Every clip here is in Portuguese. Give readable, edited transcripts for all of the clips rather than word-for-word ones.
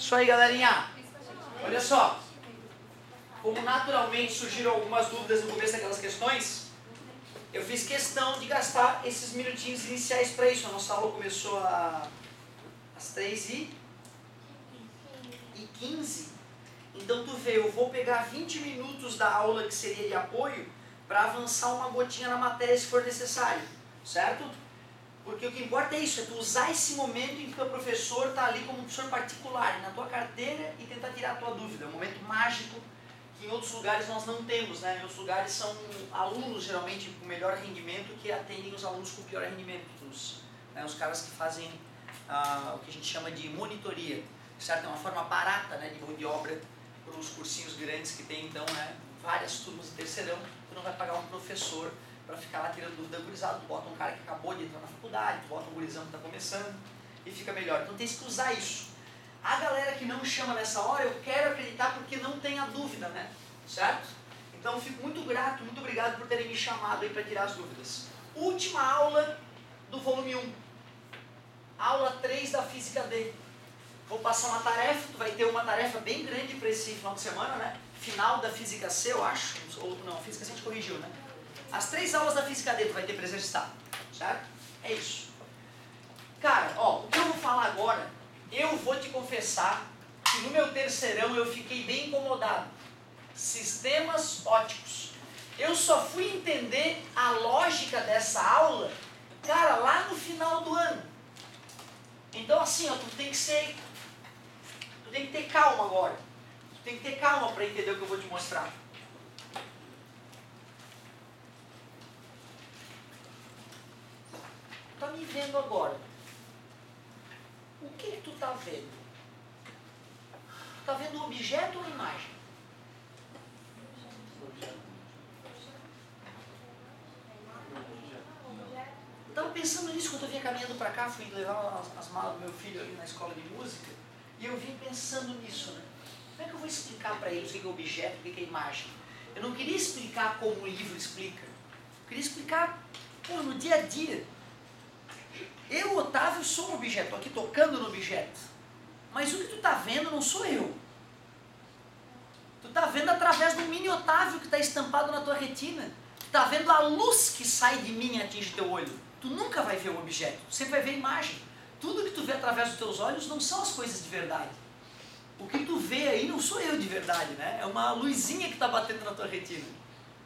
Isso aí, galerinha. Olha só. Como naturalmente surgiram algumas dúvidas no começo daquelas questões, eu fiz questão de gastar esses minutinhos iniciais para isso. A nossa aula começou às 3h15. Então tu vê, eu vou pegar 20 minutos da aula que seria de apoio para avançar uma gotinha na matéria se for necessário, certo? Porque o que importa é isso, é tu usar esse momento em que o professor está ali como um professor particular, na tua carteira e tentar tirar a tua dúvida. É um momento mágico que em outros lugares nós não temos, né? Em outros lugares são alunos geralmente com melhor rendimento que atendem os alunos com pior rendimento, os caras que fazem o que a gente chama de monitoria, certo? É uma forma barata, né, de mão de obra para os cursinhos grandes que tem, então, né, várias turmas de terceirão. Tu não vai pagar um professor para ficar lá tirando dúvida gurizada. Tu bota um cara que acabou de entrar na faculdade, tu bota um gurizão que está começando e fica melhor. Então tem que usar isso. A galera que não chama nessa hora, eu quero acreditar porque não tem a dúvida, né? Certo? Então fico muito grato, muito obrigado por terem me chamado aí para tirar as dúvidas. Última aula do volume 1. Aula 3 da Física D. Vou passar uma tarefa, tu vai ter uma tarefa bem grande para esse final de semana, né? Final da Física C, eu acho. Ou não, a Física C a gente corrigiu, né? As 3 aulas da Física D tu vai ter para exercitar, certo? É isso. Cara, ó, o que eu vou falar agora, eu vou te confessar que no meu terceirão eu fiquei bem incomodado. Sistemas óticos. Eu só fui entender a lógica dessa aula, cara, lá no final do ano. Então assim, ó, tu tem que ter calma agora. Tu tem que ter calma para entender o que eu vou te mostrar. Tá me vendo agora. O que tu tá vendo? Tu tá vendo um objeto ou imagem? Eu tava pensando nisso quando eu vinha caminhando para cá, fui levar as malas do meu filho ali na escola de música, e eu vim pensando nisso, né? Como é que eu vou explicar para eles o que é objeto, o que é imagem? Eu não queria explicar como o livro explica. Eu queria explicar, no dia a dia. Eu, Otávio, sou um objeto, estou aqui tocando no objeto. Mas o que tu está vendo não sou eu. Tu está vendo através do mini Otávio que está estampado na tua retina. Tu está vendo a luz que sai de mim e atinge teu olho. Tu nunca vai ver o objeto, tu sempre vai ver a imagem. Tudo que tu vê através dos teus olhos não são as coisas de verdade. O que tu vê aí não sou eu de verdade, né? É uma luzinha que está batendo na tua retina.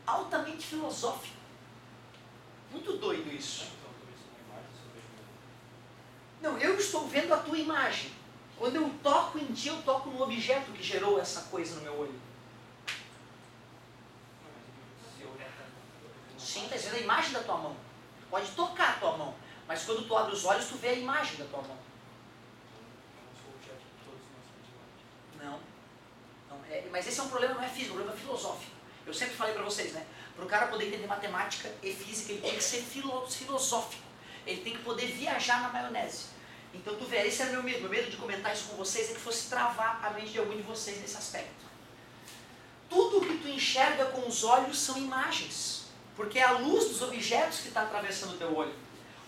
Altamente filosófico. Muito doido isso. Não, eu estou vendo a tua imagem. Quando eu toco em ti, eu toco no objeto que gerou essa coisa no meu olho. Sim, está dizendo a imagem da tua mão. Pode tocar a tua mão, mas quando tu abre os olhos, tu vê a imagem da tua mão. Não. Mas esse é um problema, não é físico, é um problema filosófico. Eu sempre falei para vocês, né? Para o cara poder entender matemática e física, ele tem que ser filosófico. Ele tem que poder viajar na maionese. Então tu vê, esse é o meu medo. Meu medo de comentar isso com vocês é que fosse travar a mente de algum de vocês nesse aspecto. Tudo que tu enxerga com os olhos são imagens. Porque é a luz dos objetos que está atravessando o teu olho.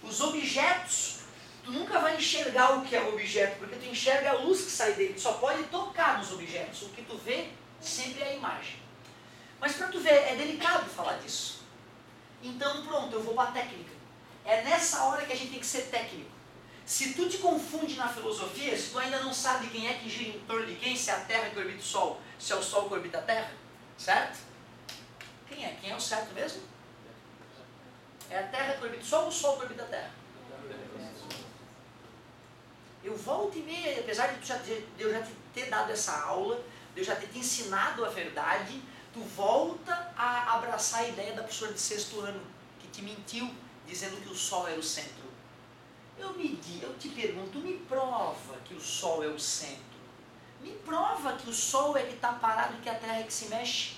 Os objetos, tu nunca vai enxergar o que é o objeto, porque tu enxerga a luz que sai dele. Tu só pode tocar nos objetos. O que tu vê sempre é a imagem. Mas para tu ver, é delicado falar disso. Então pronto, eu vou para a técnica. É nessa hora que a gente tem que ser técnico. Se tu te confunde na filosofia, se tu ainda não sabe quem é que gira em torno de quem, se é a Terra que orbita o Sol, se é o Sol que orbita a Terra, certo? Quem é? Quem é o certo mesmo? É a Terra que orbita o Sol ou o Sol que orbita a Terra? Eu volto e meia, apesar de eu já ter dado essa aula, de eu já ter te ensinado a verdade, tu volta a abraçar a ideia da professora de 6º ano, que te mentiu, dizendo que o Sol era o centro. Eu te pergunto, me prova que o Sol é o centro. Me prova que o Sol é que está parado e que a Terra é que se mexe.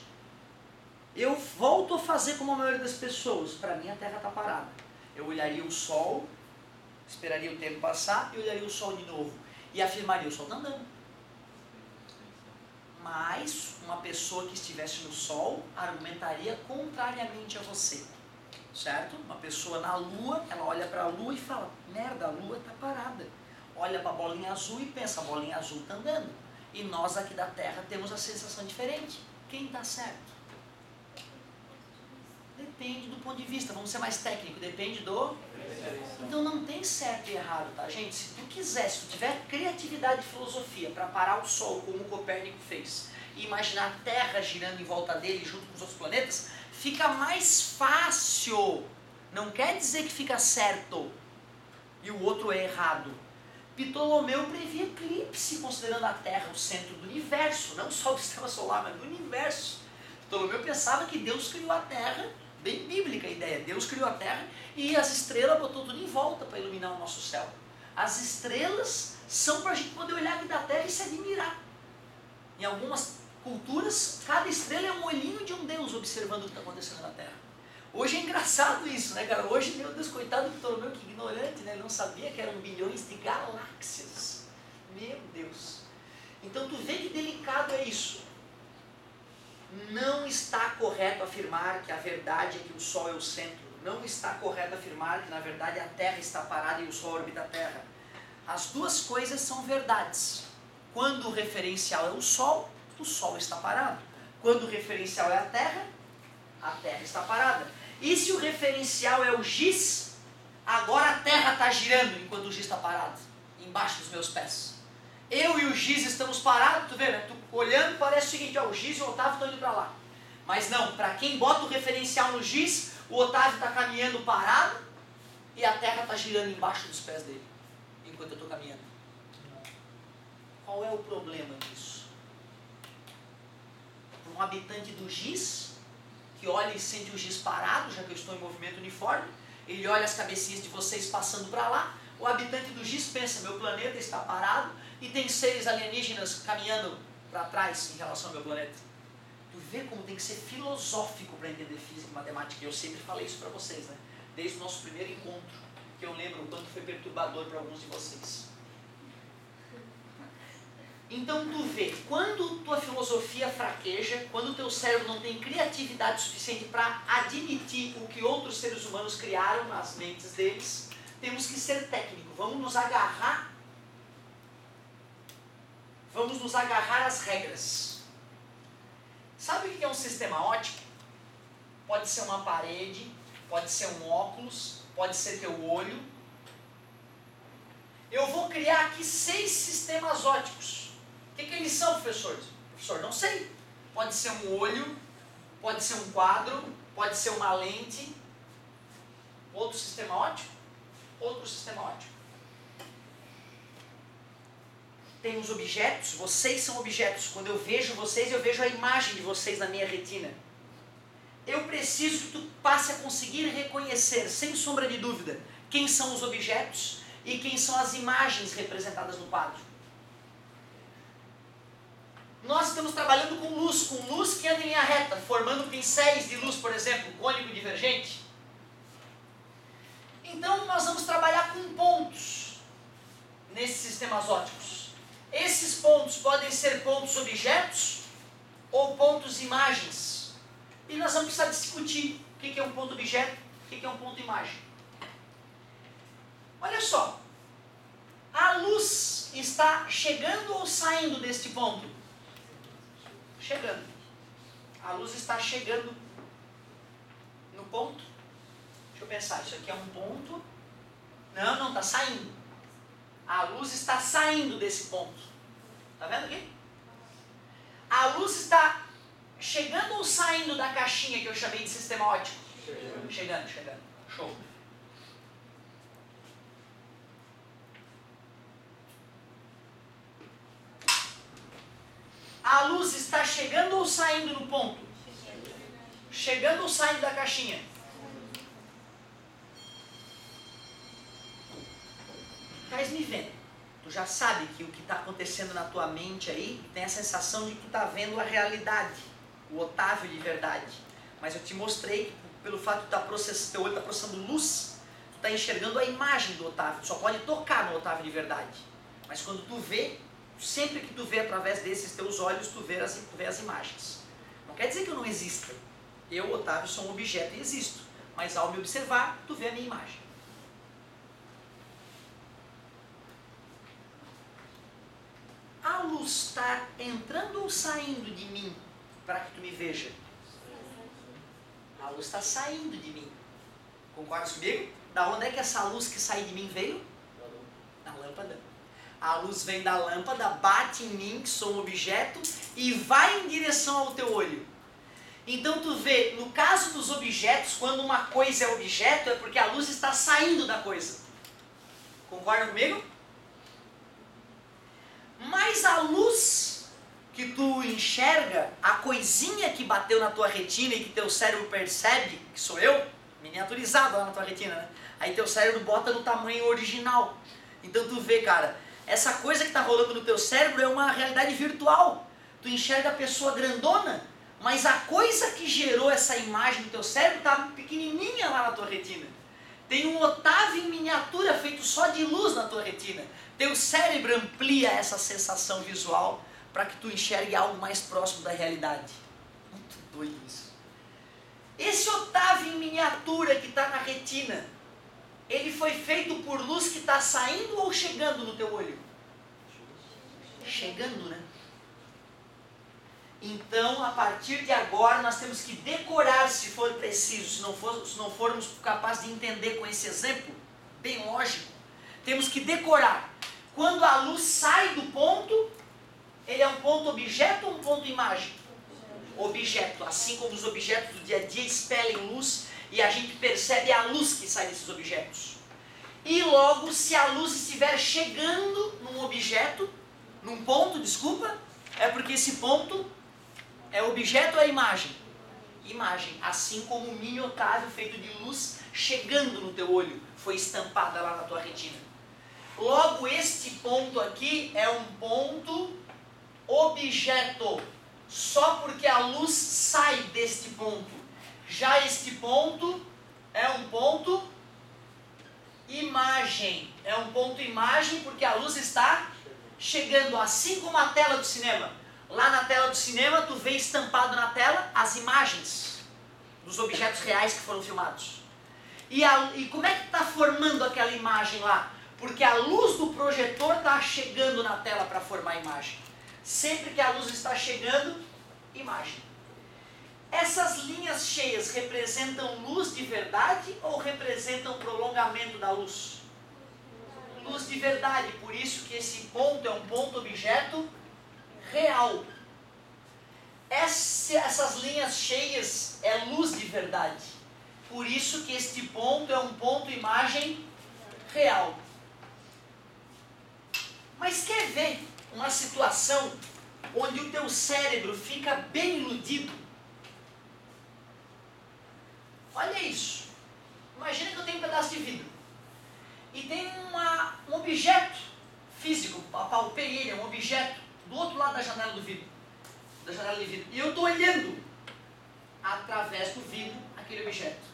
Eu volto a fazer como a maioria das pessoas. Para mim a Terra está parada. Eu olharia o Sol, esperaria o tempo passar e olharia o Sol de novo. E afirmaria, o Sol está andando. Mas uma pessoa que estivesse no Sol argumentaria contrariamente a você. Certo? Uma pessoa na Lua, ela olha para a Lua e fala, merda, a Lua está parada. olha para a bolinha azul e pensa, a bolinha azul está andando. E nós aqui da Terra temos a sensação diferente. Quem está certo? Depende do ponto de vista, vamos ser mais técnico, depende do... Então não tem certo e errado, tá gente? Se tu quiser, se tu tiver criatividade e filosofia para parar o Sol como o Copérnico fez, e imaginar a Terra girando em volta dele junto com os outros planetas, fica mais fácil. Não quer dizer que fica certo e o outro é errado. Ptolomeu previa eclipse considerando a Terra o centro do universo, não só do sistema solar, mas do universo. Ptolomeu pensava que Deus criou a Terra, bem bíblica a ideia, Deus criou a Terra e as estrelas botou tudo em volta para iluminar o nosso céu. As estrelas são para a gente poder olhar aqui da Terra e se admirar. Em algumas culturas, cada estrela é um olhinho de um Deus observando o que está acontecendo na Terra. Hoje é engraçado isso, né, cara? Hoje, meu Deus, coitado do Ptolomeu, que ignorante, né? Ele não sabia que eram bilhões de galáxias. Meu Deus. Então, tu vê que delicado é isso. Não está correto afirmar que a verdade é que o Sol é o centro. Não está correto afirmar que, na verdade, a Terra está parada e o Sol orbita a Terra. As duas coisas são verdades. Quando o referencial é o Sol está parado. Quando o referencial é a Terra está parada. E se o referencial é o giz, agora a Terra está girando enquanto o giz está parado, embaixo dos meus pés. Eu e o giz estamos parados, tu vê, né? Tu olhando parece o seguinte, ó, o giz e o Otávio estão indo para lá. Mas não, para quem bota o referencial no giz, o Otávio está caminhando parado e a Terra está girando embaixo dos pés dele, enquanto eu estou caminhando. Qual é o problema disso? Um habitante do giz, que olha e sente o giz parado, já que eu estou em movimento uniforme, ele olha as cabecinhas de vocês passando para lá, o habitante do giz pensa, meu planeta está parado e tem seres alienígenas caminhando para trás em relação ao meu planeta. Tu vê como tem que ser filosófico para entender física e matemática, e eu sempre falei isso para vocês, né? Desde o nosso primeiro encontro, que eu lembro o quanto foi perturbador para alguns de vocês. Então tu vê, quando tua filosofia fraqueja, quando o teu cérebro não tem criatividade suficiente para admitir o que outros seres humanos criaram nas mentes deles, temos que ser técnico, vamos nos agarrar às regras. Sabe o que é um sistema óptico? Pode ser uma parede, pode ser um óculos, pode ser teu olho. Eu vou criar aqui 6 sistemas ópticos. O que eles são, professor? Professor, não sei. Pode ser um olho, pode ser um quadro, pode ser uma lente. Outro sistema óptico? Outro sistema óptico. Tem os objetos, vocês são objetos. Quando eu vejo vocês, eu vejo a imagem de vocês na minha retina. Eu preciso que tu passe a conseguir reconhecer, sem sombra de dúvida, quem são os objetos e quem são as imagens representadas no quadro. Nós estamos trabalhando com luz que anda em linha reta, formando pincéis de luz, por exemplo, cônico divergente. Então nós vamos trabalhar com pontos nesses sistemas ópticos. Esses pontos podem ser pontos objetos ou pontos imagens. E nós vamos precisar discutir o que é um ponto objeto, o que é um ponto imagem. Olha só, a luz está chegando ou saindo deste ponto? Chegando. A luz está chegando no ponto. Deixa eu pensar, isso aqui é um ponto. Não, está saindo. A luz está saindo desse ponto. Está vendo aqui? A luz está chegando ou saindo da caixinha que eu chamei de sistema óptico? Chegando. Show. A luz está chegando ou saindo no ponto? Chegando ou saindo da caixinha? Estás me vendo. Tu já sabe que o que está acontecendo na tua mente aí, tem a sensação de que tu está vendo a realidade, o Otávio de verdade. Mas eu te mostrei que pelo fato de teu olho estar processando luz, tu está enxergando a imagem do Otávio. Tu só pode tocar no Otávio de verdade. Mas quando tu vê, sempre que tu vê através desses teus olhos, tu vê as imagens. Não quer dizer que eu não exista. Eu, Otávio, sou um objeto e existo. Mas ao me observar, tu vê a minha imagem. luz está entrando ou saindo de mim para que tu me veja? A luz está saindo de mim. Concorda comigo? Da onde é que essa luz que sai de mim veio? Da lâmpada. A luz vem da lâmpada, bate em mim, que sou um objeto, e vai em direção ao teu olho. Então tu vê, no caso dos objetos, quando uma coisa é objeto, é porque a luz está saindo da coisa. Concorda comigo? Mas a luz que tu enxerga, a coisinha que bateu na tua retina e que teu cérebro percebe, que sou eu, miniaturizado lá na tua retina, né? Aí teu cérebro bota no tamanho original. Então tu vê, cara, essa coisa que está rolando no teu cérebro é uma realidade virtual. Tu enxerga a pessoa grandona, mas a coisa que gerou essa imagem no teu cérebro está pequenininha lá na tua retina. Tem um Otávio em miniatura feito só de luz na tua retina. Teu cérebro amplia essa sensação visual para que tu enxergue algo mais próximo da realidade. Muito doido isso. Esse Otávio em miniatura que está na retina, ele foi feito por luz que está saindo ou chegando no teu olho? Chegando, né? Então, a partir de agora, nós temos que decorar, se for preciso, se não formos capazes de entender com esse exemplo, bem lógico, temos que decorar. Quando a luz sai do ponto, ele é um ponto objeto ou um ponto imagem? Objeto, assim como os objetos do dia a dia expelem luz e a gente percebe a luz que sai desses objetos. E logo, se a luz estiver chegando num objeto, num ponto, desculpa, é porque esse ponto é objeto ou é imagem? Imagem, assim como o mini Otávio feito de luz chegando no teu olho, foi estampada lá na tua retina. Logo, este ponto aqui é um ponto objeto, só porque a luz sai deste ponto. Já este ponto é um ponto imagem. É um ponto imagem porque a luz está chegando, assim como a tela do cinema. Lá na tela do cinema, tu vê estampado na tela as imagens dos objetos reais que foram filmados. E como é que está formando aquela imagem lá? Porque a luz do projetor está chegando na tela para formar a imagem. Sempre que a luz está chegando, imagem. Essas linhas cheias representam luz de verdade ou representam prolongamento da luz? Luz de verdade, por isso que esse ponto é um ponto objeto real. Essas linhas cheias é luz de verdade. Por isso que este ponto é um ponto imagem real. Mas quer ver uma situação onde o teu cérebro fica bem iludido? Olha isso. Imagina que eu tenho um pedaço de vidro. E tem um objeto físico, palpei ele, é um objeto do outro lado da janela do vidro. Da janela de vidro. E eu estou olhando através do vidro aquele objeto.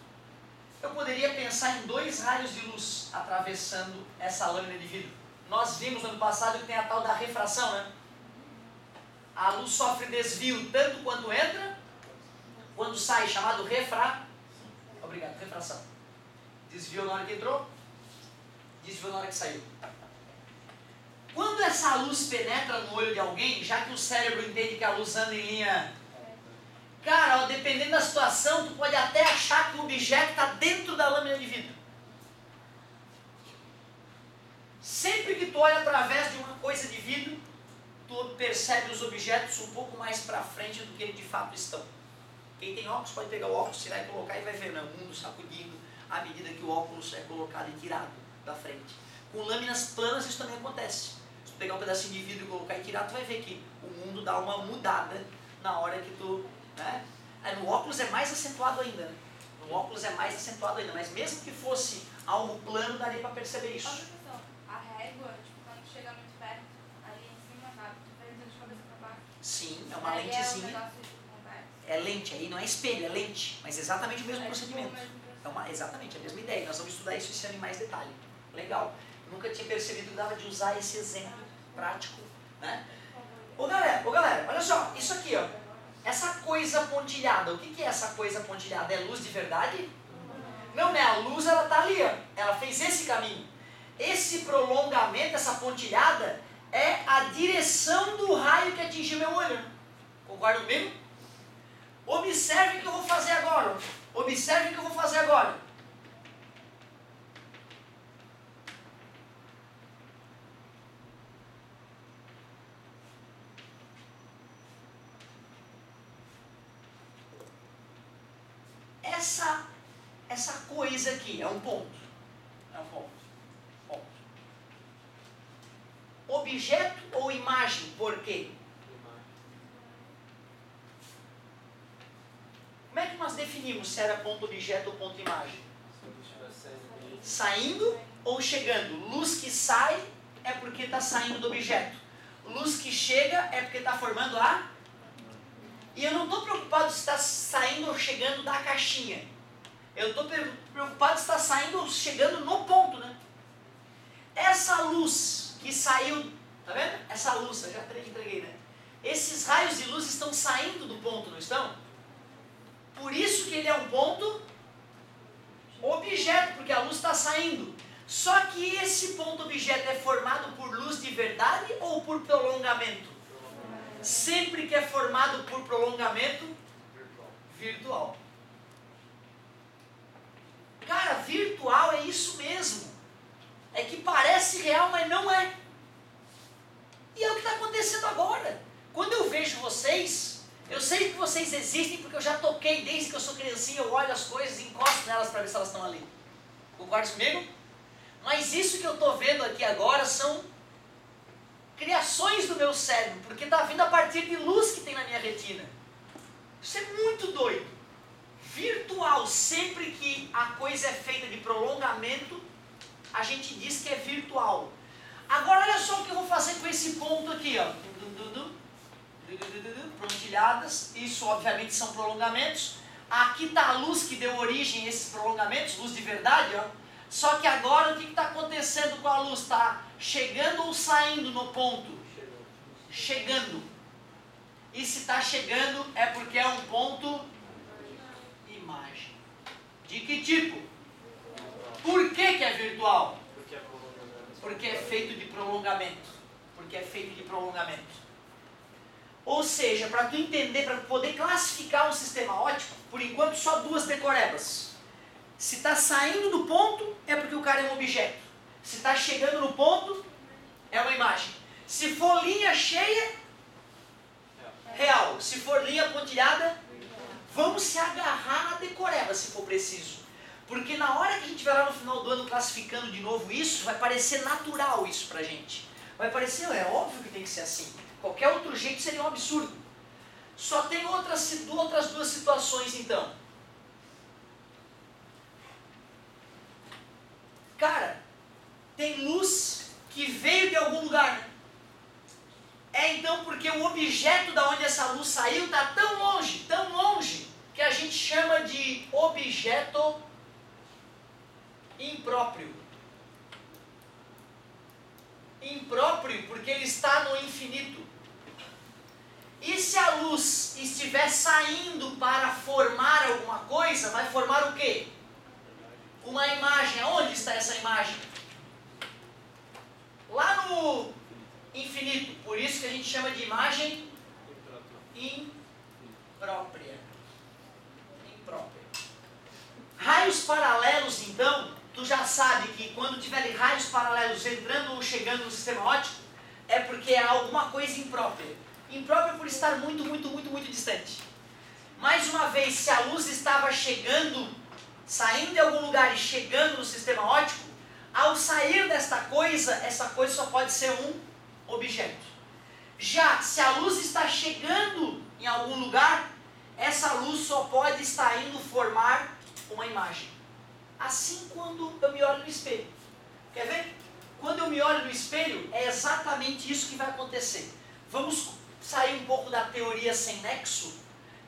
Eu poderia pensar em 2 raios de luz atravessando essa lâmina de vidro. Nós vimos no ano passado que tem a tal da refração, né? A luz sofre desvio tanto quando entra, quando sai, chamado refração. Desviou na hora que entrou, desviou na hora que saiu. Quando essa luz penetra no olho de alguém, já que o cérebro entende que a luz anda em linha... Cara, ó, dependendo da situação, tu pode até achar que o objeto está dentro da lâmina de vidro. Sempre que tu olha através de uma coisa de vidro, tu percebe os objetos um pouco mais para frente do que eles de fato estão. Quem tem óculos pode pegar o óculos, tirar e colocar e vai ver, né? O mundo sacudindo à medida que o óculos é colocado e tirado da frente. Com lâminas planas isso também acontece. Se tu pegar um pedacinho de vidro e colocar e tirar, tu vai ver que o mundo dá uma mudada na hora que tu... Né? No óculos é mais acentuado ainda, né? No óculos é mais acentuado ainda, mas mesmo que fosse algo plano, daria para perceber isso. A régua, tipo, quando chega muito perto, ali em cima, sabe? Tu vê de cabeça pra baixo. Sim, é uma lentezinha. É lente, aí não é espelho, é lente, mas exatamente o mesmo procedimento. Exatamente a mesma ideia. Nós vamos estudar isso esse ano em mais detalhe. Legal. Nunca tinha percebido que dava de usar esse exemplo prático, né? Ô galera, olha só, isso aqui, ó. Essa coisa pontilhada, o que é essa coisa pontilhada? É luz de verdade? Não, né? A luz, ela tá ali, ó. Ela fez esse caminho. Esse prolongamento, essa pontilhada, é a direção do raio Concorda comigo? Observe o que eu vou fazer agora. Observe o que eu vou fazer agora. Essa coisa aqui é um ponto. É um ponto. Ponto. Objeto ou imagem? Por quê? Como é que nós definimos se era ponto objeto ou ponto imagem? Saindo ou chegando? Luz que sai é porque está saindo do objeto. Luz que chega é porque está formando a... E eu não estou preocupado se está saindo ou chegando da caixinha. Eu estou preocupado se está saindo ou chegando no ponto, né? Essa luz que saiu, tá vendo? Essa luz, eu já entreguei, né? Esses raios de luz estão saindo do ponto, não estão? Por isso que ele é um ponto objeto, porque a luz está saindo. Só que esse ponto objeto é formado por luz de verdade ou por prolongamento? Sempre que é formado por prolongamento virtual. Cara, virtual é isso mesmo. É que parece real, mas não é. E é o que está acontecendo agora. Quando eu vejo vocês, eu sei que vocês existem porque eu já toquei desde que eu sou criancinha, eu olho as coisas e encosto nelas para ver se elas estão ali. Concorda comigo? Mas isso que eu estou vendo aqui agora são criações do meu cérebro, porque está vindo a partir de luz que tem na minha retina. Isso é muito doido. Virtual, sempre que a coisa é feita de prolongamento, a gente diz que é virtual. Agora olha só o que eu vou fazer com esse ponto aqui, ó. Pontilhadas, isso obviamente são prolongamentos. Aqui está a luz que deu origem a esses prolongamentos, luz de verdade, ó. Só que agora o que está acontecendo com a luz? Está chegando ou saindo no ponto? Chegando. E se está chegando é porque é um ponto imagem. De que tipo? Por que é virtual? Porque é feito de prolongamento. Porque é feito de prolongamento. Ou seja, para tu entender, para poder classificar um sistema óptico, por enquanto só duas decorebas. Se está saindo do ponto, é porque o cara é um objeto. Se está chegando no ponto, é uma imagem. Se for linha cheia, real. Se for linha pontilhada, vamos se agarrar na decoreba, se for preciso. Porque na hora que a gente vai lá no final do ano classificando de novo isso, vai parecer natural isso pra gente. Vai parecer, é óbvio que tem que ser assim. Qualquer outro jeito seria um absurdo. Só tem outras duas situações então. Cara, tem luz que veio de algum lugar, né? É então porque o objeto da onde essa luz saiu está tão longe, que a gente chama de objeto impróprio. Impróprio porque ele está no infinito. E se a luz estiver saindo para formar alguma coisa, vai formar o quê? Uma imagem. Onde está essa imagem? Lá no infinito. Por isso que a gente chama de imagem imprópria. Imprópria. Raios paralelos, então, tu já sabe que quando tiver raios paralelos entrando ou chegando no sistema óptico, é porque é alguma coisa imprópria. Imprópria por estar muito distante. Mais uma vez, se a luz estava chegando, saindo de algum lugar e chegando no sistema óptico, ao sair desta coisa, essa coisa só pode ser um objeto. Já se a luz está chegando em algum lugar, essa luz só pode estar indo formar uma imagem. Assim quando eu me olho no espelho. Quer ver? Quando eu me olho no espelho, é exatamente isso que vai acontecer. Vamos sair um pouco da teoria sem nexo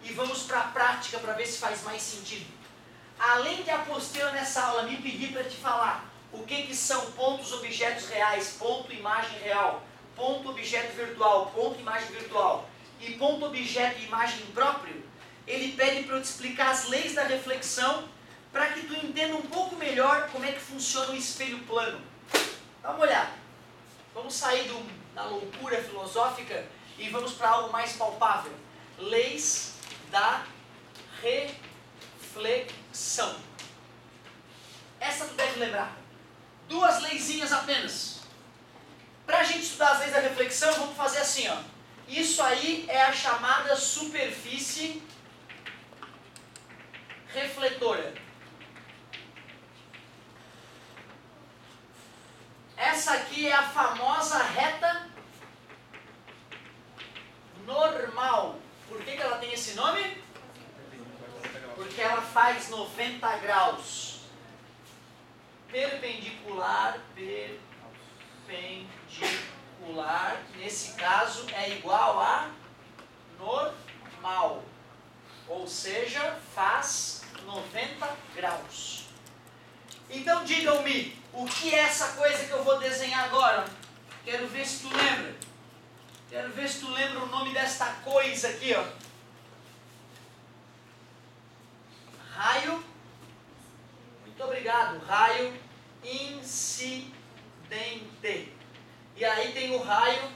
e vamos para a prática para ver se faz mais sentido. Além de a apostila nessa aula me pedir para te falar o que são pontos objetos reais, ponto imagem real, ponto objeto virtual, ponto imagem virtual e ponto objeto e imagem impróprio, ele pede para eu te explicar as leis da reflexão para que tu entenda um pouco melhor como é que funciona o espelho plano. Dá uma olhada. Vamos sair da loucura filosófica e vamos para algo mais palpável. leis da reflexão. Essa tu deve lembrar. 2 leizinhas apenas. Para a gente estudar as leis da reflexão, vamos fazer assim, ó. Isso aí é a chamada superfície refletora. Essa aqui é a famosa reta normal. Por que ela tem esse nome? Porque ela faz 90 graus. Perpendicular, nesse caso é igual a normal. Ou seja, faz 90 graus. Então digam-me, o que é essa coisa que eu vou desenhar agora? Quero ver se tu lembra. Quero ver se tu lembra o nome desta coisa aqui, ó. Raio. Muito obrigado. Raio incidente. E aí tem o raio.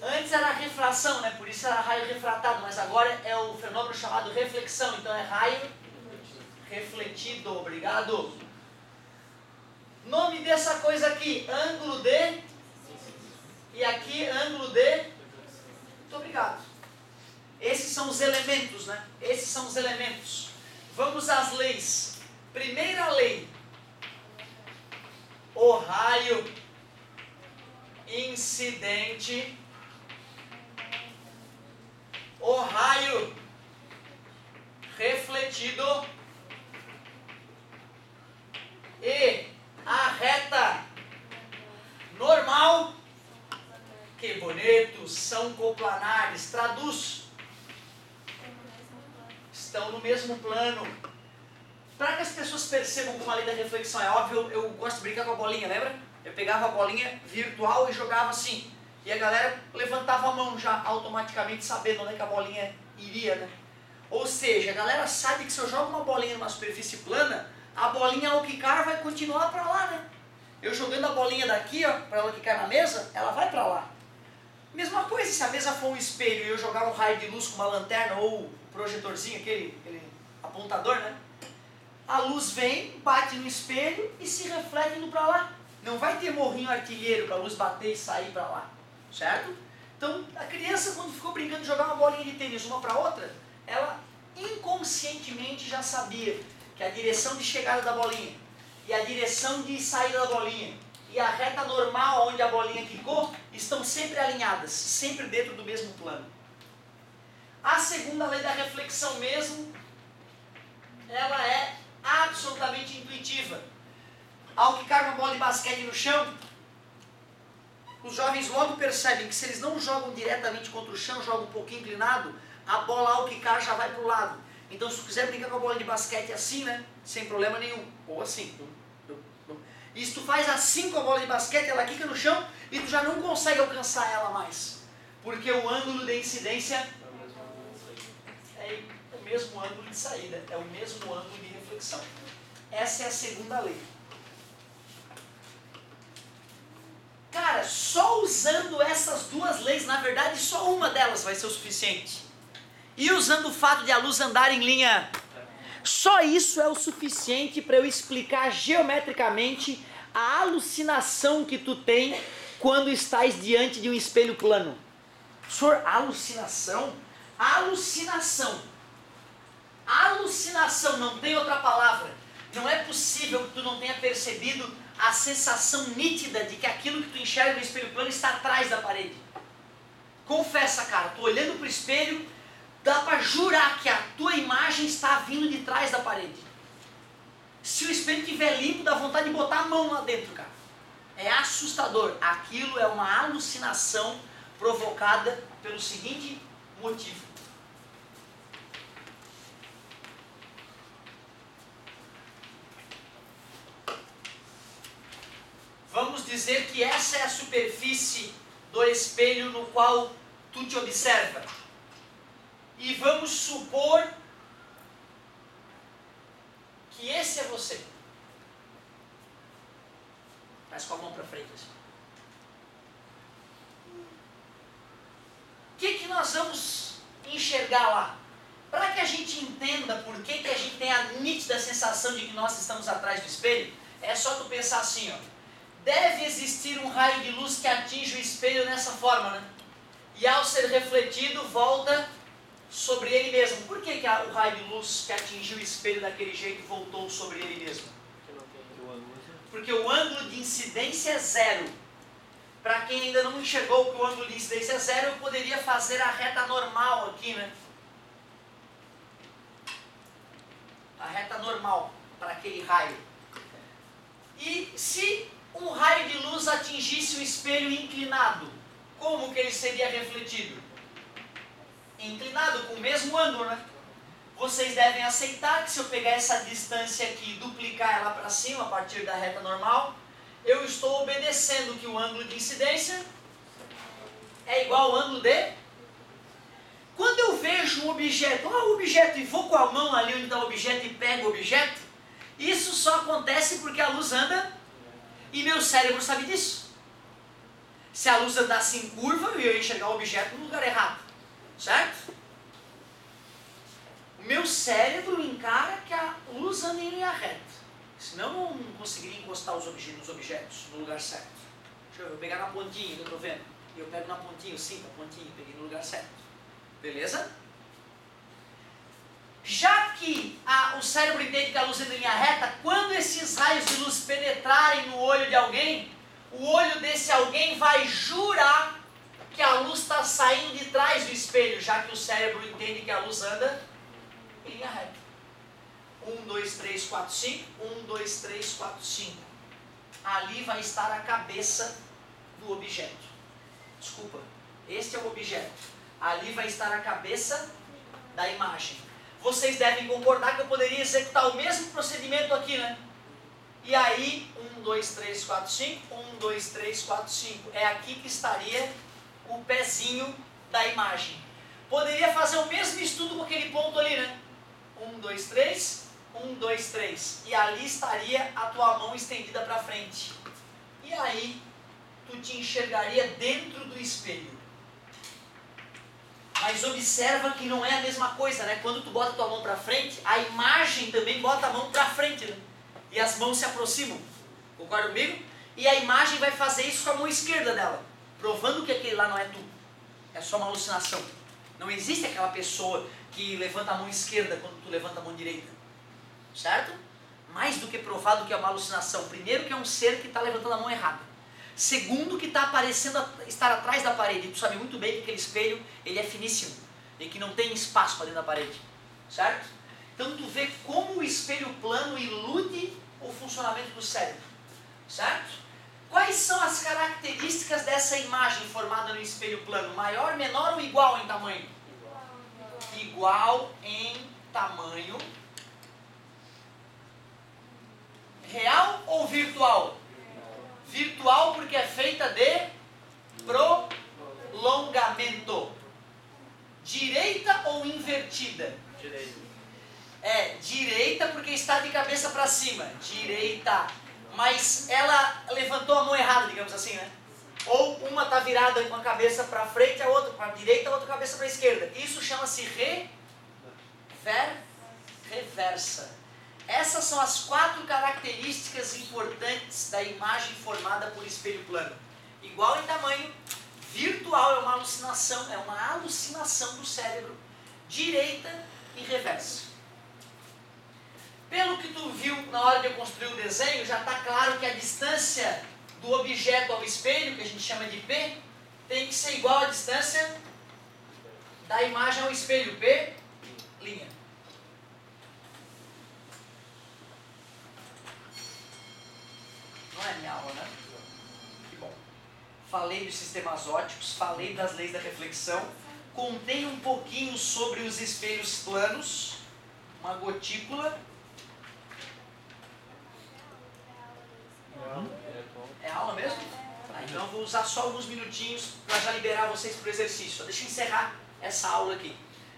Antes era refração, né? Por isso era raio refratado, mas agora é o fenômeno chamado reflexão. Então é raio refletido. Obrigado. Nome dessa coisa aqui, ângulo de. E aqui, ângulo de. Muito obrigado. Esses são os elementos, né? Esses são os elementos. Vamos às leis. Primeira lei. O raio incidente. O raio refletido. E a reta normal. Que bonito, são coplanares. Traduz. Estão no mesmo plano. Para que as pessoas percebam como a lei da reflexão é óbvio, eu gosto de brincar com a bolinha, lembra? Eu pegava a bolinha virtual e jogava assim. E a galera levantava a mão já automaticamente sabendo onde é que a bolinha iria, né? Ou seja, a galera sabe que se eu jogo uma bolinha numa superfície plana, a bolinha ao quicar vai continuar para lá, né? Eu jogando a bolinha daqui, ó, para ela quicar na mesa, ela vai para lá. Mesma coisa, se a mesa for um espelho e eu jogar um raio de luz com uma lanterna ou um projetorzinho, aquele apontador, né? A luz vem, bate no espelho e se reflete indo para lá. Não vai ter morrinho artilheiro para a luz bater e sair para lá, certo? Então, a criança quando ficou brincando de jogar uma bolinha de tênis uma para outra, ela inconscientemente já sabia que a direção de chegada da bolinha e a direção de saída da bolinha e a reta normal onde a bolinha quicou estão sempre alinhadas, sempre dentro do mesmo plano. A segunda lei da reflexão mesmo, ela é absolutamente intuitiva. Ao quicar uma bola de basquete no chão, os jovens logo percebem que se eles não jogam diretamente contra o chão, jogam um pouquinho inclinado, a bola ao quicar já vai para o lado. Então se tu quiser brincar com a bola de basquete assim, né, sem problema nenhum, ou assim. E se tu faz assim com a bola de basquete, ela quica no chão e tu já não consegue alcançar ela mais. Porque o ângulo de incidência é o mesmo ângulo de saída, é o mesmo ângulo de reflexão. Essa é a segunda lei. Cara, só usando essas duas leis, na verdade só uma delas vai ser o suficiente. E usando o fato de a luz andar em linha, só isso é o suficiente para eu explicar geometricamente a alucinação que tu tem quando estás diante de um espelho plano. Senhor, alucinação? Alucinação. Alucinação, não tem outra palavra. Não é possível que tu não tenha percebido a sensação nítida de que aquilo que tu enxerga no espelho plano está atrás da parede. Confessa, cara, tu olhando para o espelho, dá para jurar que a tua imagem está vindo de trás da parede. Se o espelho estiver limpo, dá vontade de botar a mão lá dentro, cara. É assustador. Aquilo é uma alucinação provocada pelo seguinte motivo. Vamos dizer que essa é a superfície do espelho no qual tu te observa. E vamos supor que esse é você. Faz com a mão para frente assim. O que nós nós vamos enxergar lá? Para que a gente entenda por que a gente tem a nítida sensação de que nós estamos atrás do espelho, é só tu pensar assim, ó. Deve existir um raio de luz que atinge o espelho nessa forma, né? E ao ser refletido, volta sobre ele mesmo. Por que o raio de luz que atingiu o espelho daquele jeito voltou sobre ele mesmo? Porque o ângulo de incidência é zero. Para quem ainda não enxergou que o ângulo de incidência é zero, eu poderia fazer a reta normal aqui, né? A reta normal para aquele raio. E se um raio de luz atingisse o espelho inclinado, como que ele seria refletido? Inclinado, com o mesmo ângulo, né? Vocês devem aceitar que se eu pegar essa distância aqui e duplicar ela para cima, a partir da reta normal, eu estou obedecendo que o ângulo de incidência é igual ao ângulo de... Quando eu vejo um objeto, o objeto, e vou com a mão ali onde está o objeto e pego o objeto, isso só acontece porque a luz anda e meu cérebro sabe disso. Se a luz andasse em curva, eu ia enxergar o objeto no lugar errado. Certo? O meu cérebro encara que a luz anda em linha reta. Senão eu não conseguiria encostar os objetos no lugar certo. Deixa eu pegar na pontinha que eu estou vendo. Eu pego na pontinha, sim, na pontinha, peguei no lugar certo. Beleza? Já que o cérebro entende que a luz anda em linha reta, quando esses raios de luz penetrarem no olho de alguém, o olho desse alguém vai jurar que a luz está saindo de trás do espelho, já que o cérebro entende que a luz anda em linha reta. 1, 2, 3, 4, 5. 1, 2, 3, 4, 5. Ali vai estar a cabeça do objeto. Desculpa, este é o objeto. Ali vai estar a cabeça da imagem. Vocês devem concordar que eu poderia executar o mesmo procedimento aqui, né? E aí, 1, 2, 3, 4, 5. 1, 2, 3, 4, 5. É aqui que estaria o pezinho da imagem. Poderia fazer o mesmo estudo com aquele ponto ali, né? 1, 2, 3. 1, 2, 3. E ali estaria a tua mão estendida para frente. E aí, tu te enxergaria dentro do espelho. Mas observa que não é a mesma coisa, né? Quando tu bota a tua mão para frente, a imagem também bota a mão para frente, né? E as mãos se aproximam. Concorda comigo? E a imagem vai fazer isso com a mão esquerda dela, provando que aquele lá não é tu. É só uma alucinação. Não existe aquela pessoa que levanta a mão esquerda quando tu levanta a mão direita. Certo? Mais do que provado que é uma alucinação. Primeiro, que é um ser que está levantando a mão errada. Segundo, que está aparecendo estar atrás da parede. Tu sabe muito bem que aquele espelho ele é finíssimo e que não tem espaço para dentro da parede. Certo? Então tu vê como o espelho plano ilude o funcionamento do cérebro. Certo? Quais são as características dessa imagem formada no espelho plano? Maior, menor ou igual em tamanho? Igual em tamanho. Real ou virtual? Virtual porque é feita de prolongamento. Direita ou invertida? Direito. É, direita porque está de cabeça para cima. Direita. Mas ela levantou a mão errada, digamos assim, né? Ou uma está virada com a cabeça para frente, a outra para a direita, a outra cabeça para a esquerda. Isso chama-se reversa. Essas são as 4 características importantes da imagem formada por espelho plano. Igual em tamanho, virtual é uma alucinação do cérebro, direita e reversa. Pelo que tu viu na hora de eu construir o desenho, já está claro que a distância do objeto ao espelho, que a gente chama de P, tem que ser igual à distância da imagem ao espelho, P'. Não é minha aula, né? Que bom. Falei dos sistemas ópticos, falei das leis da reflexão, contei um pouquinho sobre os espelhos planos, uma gotícula. É aula mesmo? Ah, então eu vou usar só alguns minutinhos para já liberar vocês para o exercício. Deixa eu encerrar essa aula aqui.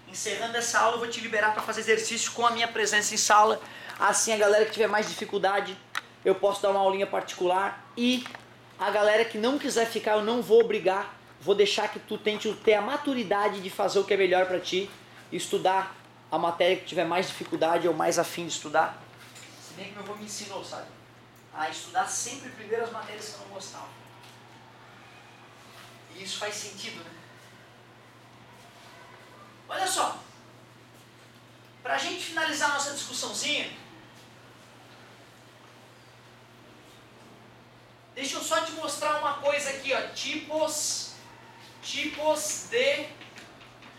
Encerrando essa aula, eu vou te liberar para fazer exercício com a minha presença em sala. Assim, a galera que tiver mais dificuldade, eu posso dar uma aulinha particular. E a galera que não quiser ficar, eu não vou obrigar vou deixar que tu tente ter a maturidade de fazer o que é melhor para ti, estudar a matéria que tiver mais dificuldade ou mais afim de estudar. Se bem que meu avô me ensinou, sabe? A estudar sempre primeiro as matérias que eu não gostava. E isso faz sentido, né? Olha só. Para a gente finalizar nossa discussãozinha, deixa eu só te mostrar uma coisa aqui, ó. Tipos de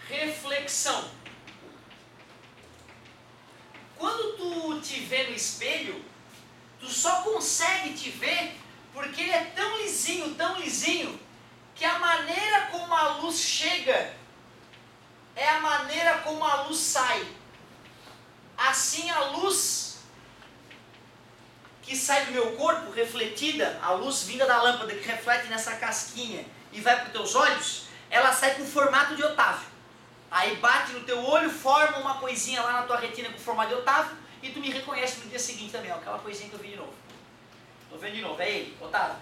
reflexão. Quando tu te vê no espelho, tu só consegue te ver porque ele é tão lisinho, que a maneira como a luz chega é a maneira como a luz sai. Assim a luz que sai do meu corpo, refletida, a luz vinda da lâmpada que reflete nessa casquinha e vai para os teus olhos, ela sai com o formato de Otávio. Aí bate no teu olho, forma uma coisinha lá na tua retina com o formato de Otávio e tu me reconhece no dia seguinte também, ó, aquela coisinha que eu vi de novo. Tô vendo de novo, é ele, Otávio.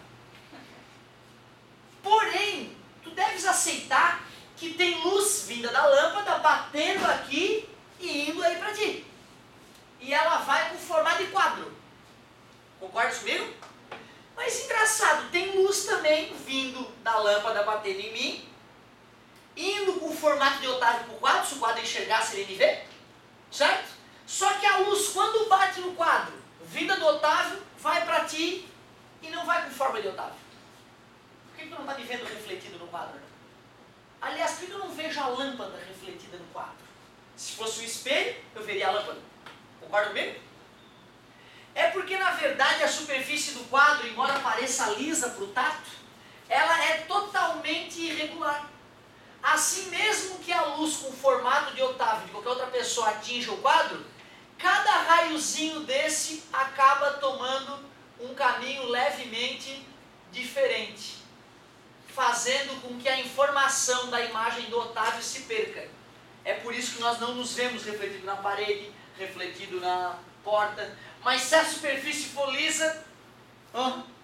Porém, tu deves aceitar que tem luz vinda da lâmpada, batendo aqui e indo aí para ti. E ela vai com formato de quadro. Concorda comigo? Mas engraçado, tem luz também vindo da lâmpada batendo em mim, indo com o formato de Otávio para o quadro, se o quadro enxergasse ele me vê, certo? Só que a luz, quando bate no quadro, vinda do Otávio, vai para ti e não vai com forma de Otávio. Por que tu não está me vendo refletido no quadro? Aliás, por que eu não vejo a lâmpada refletida no quadro? Se fosse um espelho, eu veria a lâmpada. Concorda comigo? É porque, na verdade, a superfície do quadro, embora pareça lisa para o tato, ela é totalmente irregular. Assim mesmo que a luz com formato de Otávio de qualquer outra pessoa atinja o quadro, cada raiozinho desse acaba tomando um caminho levemente diferente, fazendo com que a informação da imagem do Otávio se perca. É por isso que nós não nos vemos refletido na parede, refletido na porta. Mas se a superfície for lisa,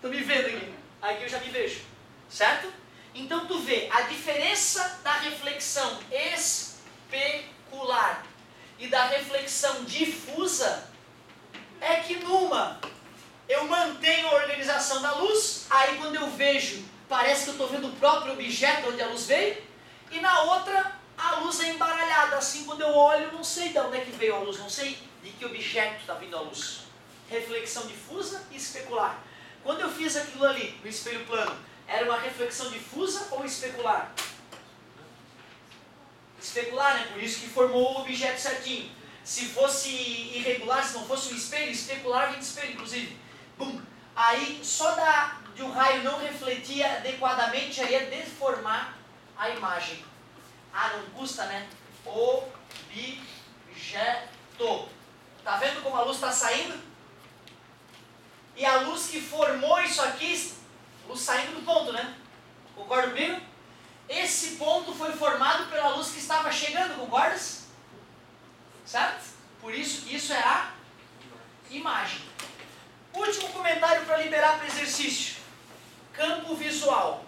tô me vendo aqui. Aqui eu já me vejo, certo? Então tu vê a diferença da reflexão especular e da reflexão difusa é que numa eu mantenho a organização da luz, aí quando eu vejo, parece que eu estou vendo o próprio objeto onde a luz veio, e na outra a luz é embaralhada, assim quando eu olho não sei de onde é que veio a luz, não sei de que objeto está vindo a luz. Reflexão difusa e especular. Quando eu fiz aquilo ali no espelho plano, era uma reflexão difusa ou especular? Especular, né? Por isso que formou o objeto certinho. Se fosse irregular, se não fosse um espelho, especular vem de espelho, inclusive. Bum! Aí, só de um raio não refletir adequadamente, já ia deformar a imagem. Ah, não custa, né? Objeto. Tá vendo como a luz está saindo? E a luz que formou isso aqui, luz saindo do ponto, né? Concorda comigo? Esse ponto foi formado pela luz que estava chegando, concordas? Certo? Por isso que isso é a imagem. Último comentário para liberar para o exercício. Campo visual.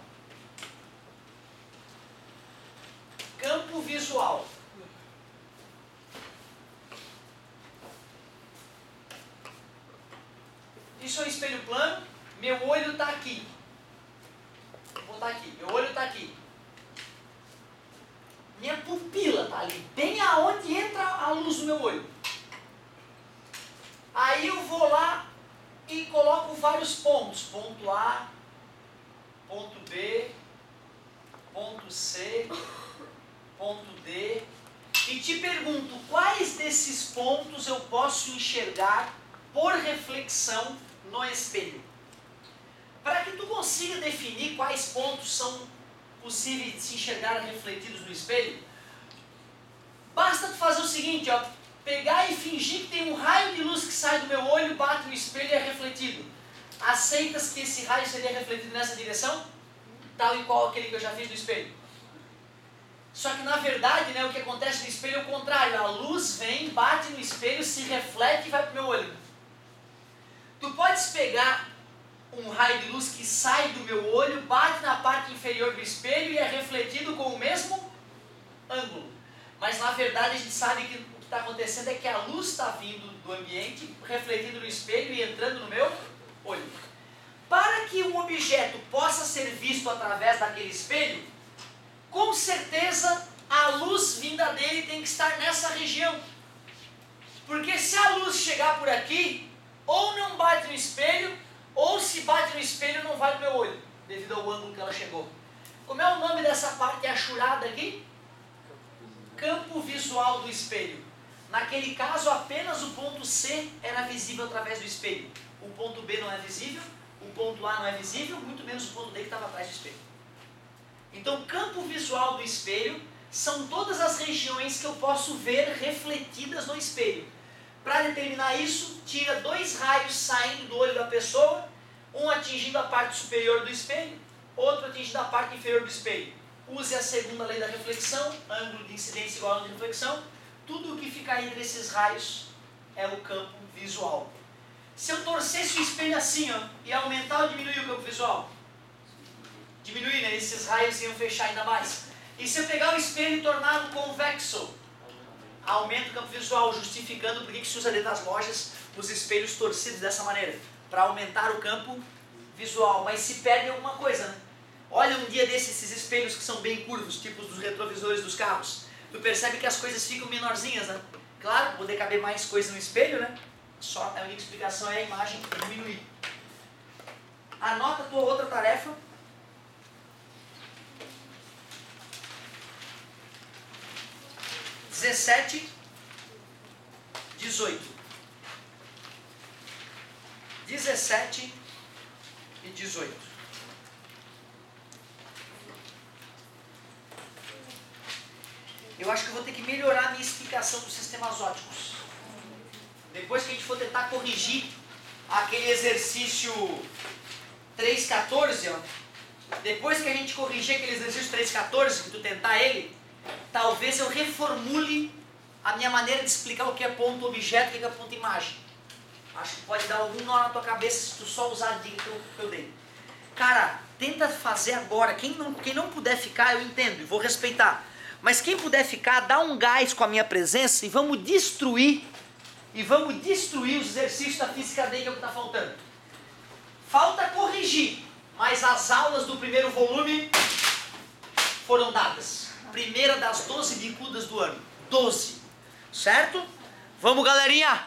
Campo visual. Isso é um espelho plano, meu olho está aqui. Vou botar aqui, meu olho está aqui. Minha pupila está ali, bem aonde entra a luz do meu olho. Aí eu vou lá e coloco vários pontos. Ponto A, ponto B, ponto C, ponto D. E te pergunto, quais desses pontos eu posso enxergar por reflexão no espelho? Para que tu consiga definir quais pontos são possíveis de se enxergar refletidos no espelho, basta tu fazer o seguinte, ó, pegar e fingir que tem um raio de luz que sai do meu olho, bate no espelho e é refletido. Aceitas que esse raio seria refletido nessa direção? Tal e qual aquele que eu já fiz no espelho. Só que na verdade, né, o que acontece no espelho é o contrário. A luz vem, bate no espelho, se reflete e vai para o meu olho. Tu podes pegar um raio de luz que sai do meu olho, bate na parte inferior do espelho e é refletido com o mesmo ângulo. Mas na verdade a gente sabe que o que está acontecendo é que a luz está vindo do ambiente, refletindo no espelho e entrando no meu olho. Para que um objeto possa ser visto através daquele espelho, com certeza a luz vinda dele tem que estar nessa região. Porque se a luz chegar por aqui, ou não bate no espelho, ou se bate no espelho não vai no meu olho, devido ao ângulo que ela chegou. Como é o nome dessa parte achurada aqui? Campo visual do espelho. Naquele caso, apenas o ponto C era visível através do espelho. O ponto B não é visível, o ponto A não é visível, muito menos o ponto D que estava atrás do espelho. Então, campo visual do espelho são todas as regiões que eu posso ver refletidas no espelho. Para determinar isso, tira 2 raios saindo do olho da pessoa, um atingindo a parte superior do espelho, outro atingindo a parte inferior do espelho. Use a segunda lei da reflexão, ângulo de incidência igual a ângulo de reflexão. Tudo o que fica entre esses raios é o campo visual. Se eu torcesse o espelho assim, ó, e aumentar ou diminuir o campo visual? Diminuir, né? Esses raios iam fechar ainda mais. E se eu pegar o espelho e torná-lo convexo? Aumenta o campo visual, justificando por que se usa dentro das lojas os espelhos torcidos dessa maneira. Para aumentar o campo visual. Mas se perde alguma coisa, né? Olha um dia desses esses espelhos que são bem curvos, tipo dos retrovisores dos carros. Tu percebe que as coisas ficam menorzinhas, né? Claro, poder caber mais coisa no espelho, né? Só a única explicação é a imagem diminuir. Anota a tua outra tarefa. (17, 18). 17 e 18. Eu acho que eu vou ter que melhorar a minha explicação dos sistemas ópticos. Depois que a gente for tentar corrigir aquele exercício 3.14, ó, depois que a gente corrigir aquele exercício 3.14, que tu tentar ele, talvez eu reformule a minha maneira de explicar o que é ponto objeto e o que é ponto imagem. Acho que pode dar algum nó na tua cabeça se tu só usar a dica que eu dei. Cara, tenta fazer agora. Quem não puder ficar, eu entendo e vou respeitar. Mas quem puder ficar, dá um gás com a minha presença e vamos destruir os exercícios da física D, que é o que está faltando. Falta corrigir, mas as aulas do primeiro volume foram dadas. Primeira das 12 bicudas do ano. 12. Certo? Vamos, galerinha!